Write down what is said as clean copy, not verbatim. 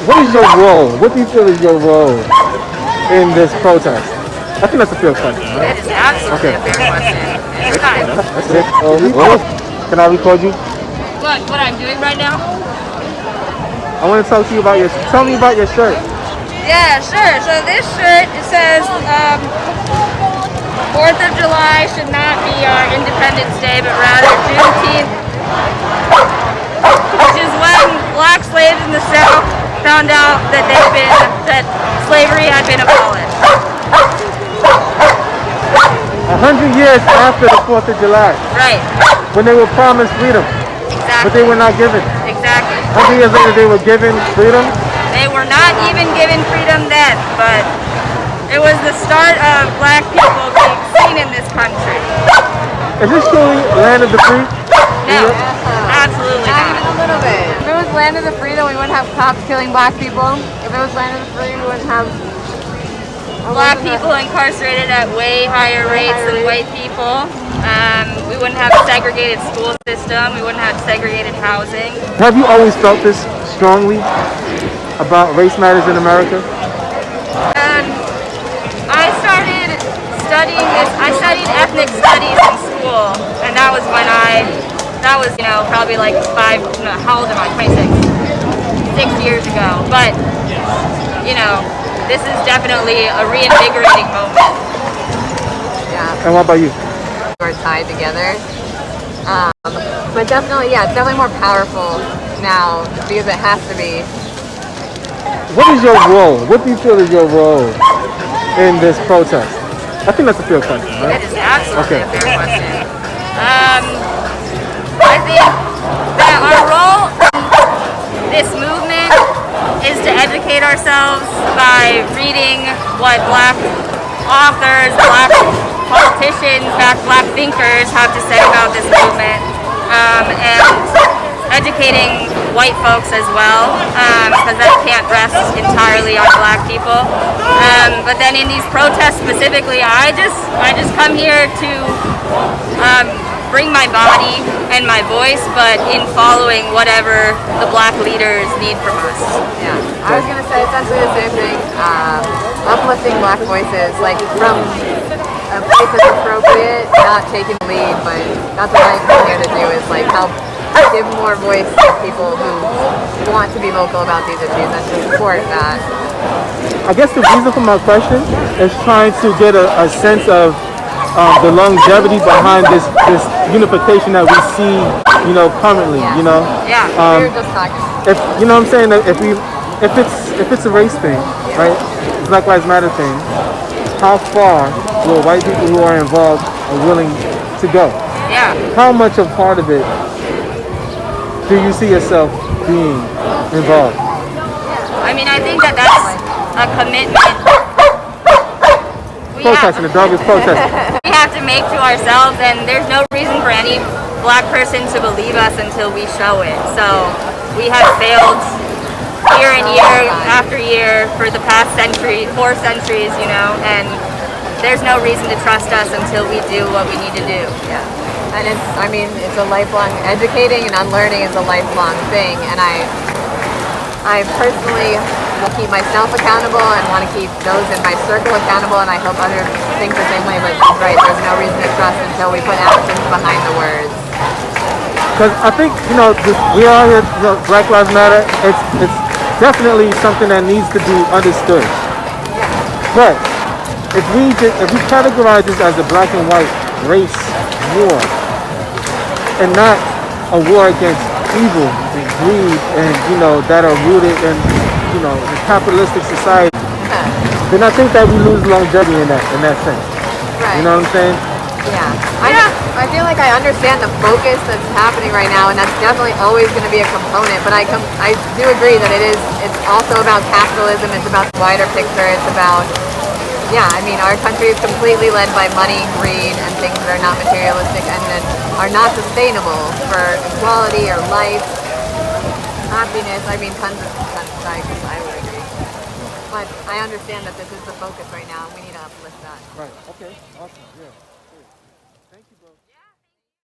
What is your role? What do you feel is your role in this protest? I think that's a fair question, right? That is absolutely a fair question. It's time. That's it. Can I record you? What I'm doing right now? I want to talk to you about tell me about your shirt. Yeah, sure. So this shirt, it says 4th of July should not be our Independence Day, but rather Juneteenth, which is when black slaves in the South found out that slavery had been abolished. 100 years after the 4th of July. Right. When they were promised freedom. Exactly. But they were not given. Exactly. 100 years later they were given freedom. They were not even given freedom then, but it was the start of black people being seen in this country. Is this truly land of the free? No, absolutely not. Even a little bit. If it was land of the free, then we wouldn't have cops killing black people. If it was land of the free, we wouldn't have black people incarcerated at way higher rates than white people. We wouldn't have a segregated school system. We wouldn't have segregated housing. Have you always felt this strongly about race matters in America? I started studying this. I studied ethnic studies in school, and that was when probably like how old am I? 26. 6 years ago. But, this is definitely a reinvigorating moment. Yeah. And what about you? We're tied together. But definitely, it's definitely more powerful now because it has to be. What is your role? What do you feel is your role in this protest? I think that's a fair question, right? That is absolutely a fair question. I think that our role in this movement is to educate ourselves by reading what black authors, black politicians, black thinkers have to say about this movement, and educating white folks as well, because that can't rest entirely on black people. But then in these protests specifically, I just come here to bring my body and my voice, but in following whatever the black leaders need from us. Yeah, I was going to say essentially the same thing. Uplifting black voices, like from a place that's appropriate, not taking the lead, but that's what I come here to do, is like help give more voice to people who want to be vocal about these issues and to support that. I guess the reason for my question is trying to get a sense of the longevity behind this unification that we see, currently, Yeah. We were just talking. If you know what I'm saying, if it's a race thing, right? It's Black Lives Matter thing. How far will white people who are involved are willing to go? Yeah. How much of part of it do you see yourself being involved? I mean, I think that's a commitment. Protesting, the dog is protesting. We have to make to ourselves, and there's no reason for any black person to believe us until we show it. So we have failed year and year after year for the past 4 centuries, and there's no reason to trust us until we do what we need to do. Yeah. And it's a lifelong, educating and unlearning is a lifelong thing, and I personally will keep myself accountable and want to keep those in my circle accountable, and I hope others think the same way, but she's right, there's no reason to trust until we put actions behind the words. Because I think, we are here, Black Lives Matter, it's definitely something that needs to be understood. Yeah. But if we categorize this as a black and white race war, and not a war against evil and greed and that are rooted in the capitalistic society, then I think that we lose longevity in that sense. Right. You know what I'm saying? Yeah. I feel like I understand the focus that's happening right now, and that's definitely always going to be a component, but I do agree that it's also about capitalism, it's about the wider picture, it's about our country is completely led by money, greed, and things that are not materialistic and that are not sustainable for equality or life, happiness. Tons of sides, I would agree. But I understand that this is the focus right now, and we need to uplift that. Right. Okay. Awesome. Yeah.